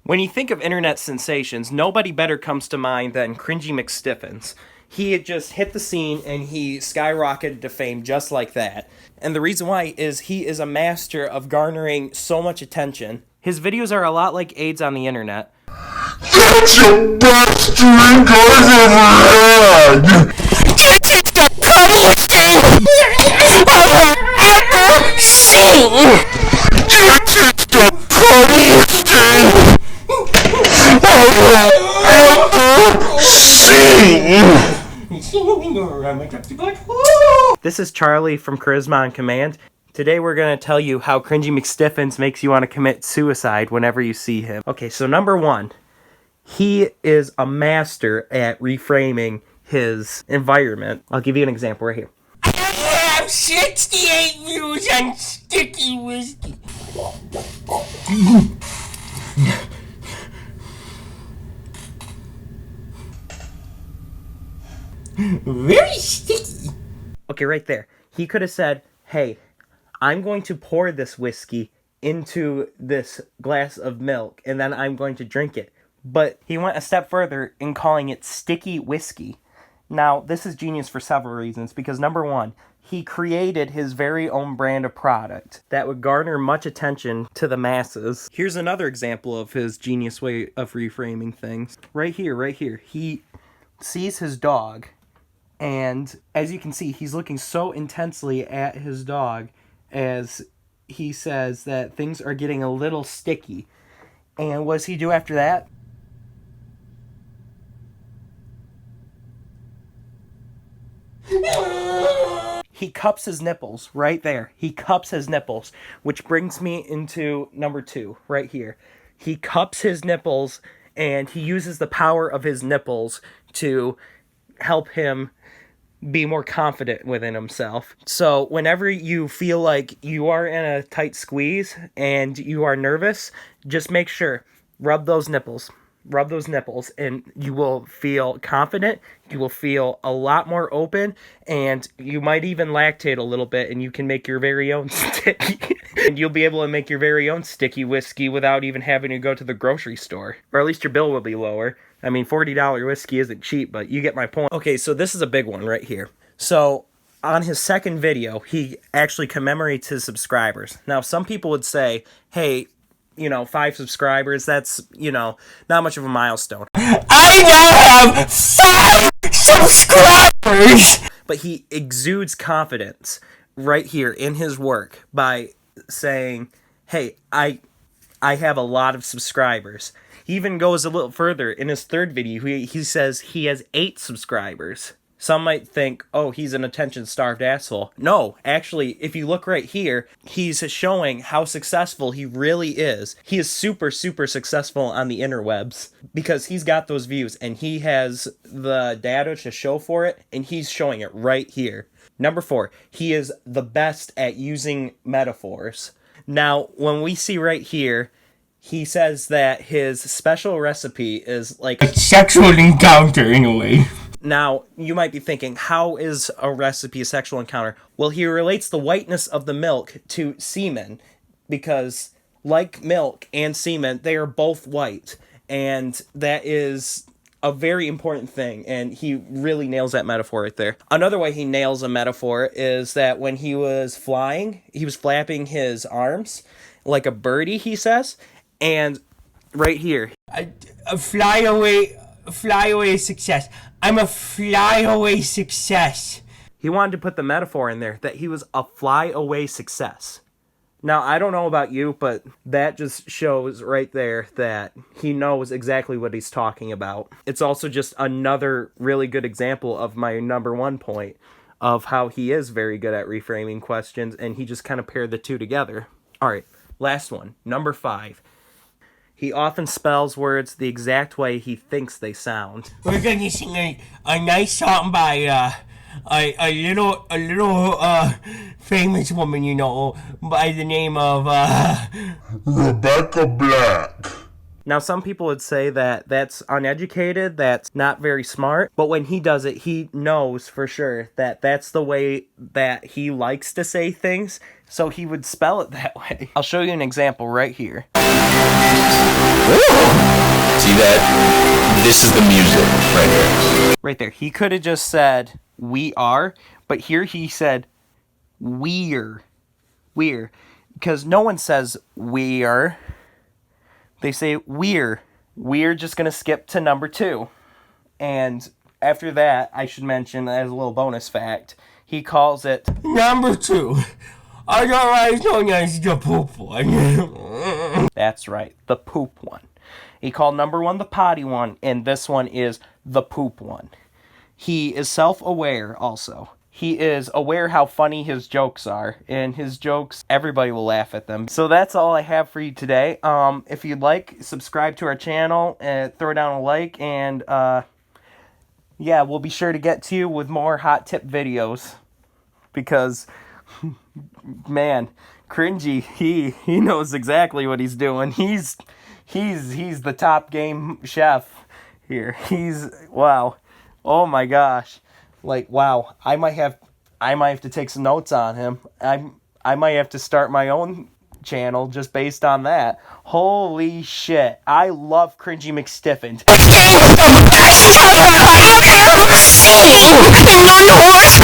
When you think of internet sensations, nobody better comes to mind than Cringy McStiffins. He had just hit the scene and he skyrocketed to fame just like that. And the reason why is he is a master of garnering so much attention. His videos are a lot like aids on the internet. That's your best drink I've ever had! This is the coolest thing I have ever seen! This is the funniest thing I have ever seen! This is Charlie from Charisma on Command. Today we're going to tell you how Cringy McStiffins makes you want to commit suicide whenever you see him. Okay, so number one, he is a master at reframing his environment. I'll give you an example right here. I have 68 views on sticky whiskey. Very sticky. Okay, right there. He could have said, hey, I'm going to pour this whiskey into this glass of milk, and then I'm going to drink it. But he went a step further in calling it sticky whiskey. Now, this is genius for several reasons, because number one, he created his very own brand of product that would garner much attention to the masses. Here's another example of his genius way of reframing things. Right here. He sees his dog, and as you can see, he's looking so intensely at his dog as he says that things are getting a little sticky. And what does he do after that? He cups his nipples right there. He cups his nipples, which brings me into number two right here. He cups his nipples and he uses the power of his nipples to help him be more confident within himself. So whenever you feel like you are in a tight squeeze and you are nervous, just make sure, rub those nipples, and you will feel confident, you will feel a lot more open, and you might even lactate a little bit, and you can make your very own sticky, and you'll be able to make your very own sticky whiskey without even having to go to the grocery store. Or at least your bill will be lower. I mean, $40 whiskey isn't cheap, but you get my point. Okay, so this is a big one right here. So on his second video, he actually commemorates his subscribers. Now, some people would say, hey, 5 subscribers, that's, not much of a milestone. I now have 5 subscribers! But he exudes confidence right here in his work by saying, hey, I have a lot of subscribers. He even goes a little further. In his third video, he says he has 8 subscribers. Some might think, oh, he's an attention-starved asshole. No, actually, if you look right here, he's showing how successful he really is. He is super, super successful on the interwebs because he's got those views and he has the data to show for it, and he's showing it right here. Number 4, he is the best at using metaphors. Now, when we see right here, he says that his special recipe is like a sexual encounter in a way. Now, you might be thinking, how is a recipe a sexual encounter? Well, he relates the whiteness of the milk to semen, because like milk and semen, they are both white, and that is a very important thing, and he really nails that metaphor right there. Another way he nails a metaphor is that when he was flying, he was flapping his arms like a birdie, he says, and right here. A flyaway success. I'm a flyaway success. He wanted to put the metaphor in there that he was a flyaway success. Now, I don't know about you, but that just shows right there that he knows exactly what he's talking about. It's also just another really good example of my number one point of how he is very good at reframing questions, and he just kind of paired the two together. All right, last one, number 5. He often spells words the exact way he thinks they sound. We're gonna sing a nice song by a little famous woman, by the name of Rebecca Black. Now, some people would say that that's uneducated, that's not very smart, but when he does it, he knows for sure that that's the way that he likes to say things, so he would spell it that way. I'll show you an example right here. see that? This is the music right here. Right there. He could have just said, we are, but here he said, we're. We're. Because no one says we're. They say we're. We're just going to skip to number 2. And after that, I should mention, as a little bonus fact, he calls it Number 2. Otherwise known as the poop one. That's right, the poop one. He called number 1 the potty one, and this one is the poop one. He is self-aware also. He is aware how funny his jokes are, and his jokes, everybody will laugh at them. So that's all I have for you today. If you'd like, subscribe to our channel, and throw down a like, and yeah, we'll be sure to get to you with more hot tip videos. Because, man, Cringy, he knows exactly what he's doing. He's the top game chef here. Wow. Oh my gosh. Like, wow, I might have to take some notes on him. I might have to start my own channel just based on that. Holy shit. I love Cringy McStiffin. The best part I've ever seen in my horse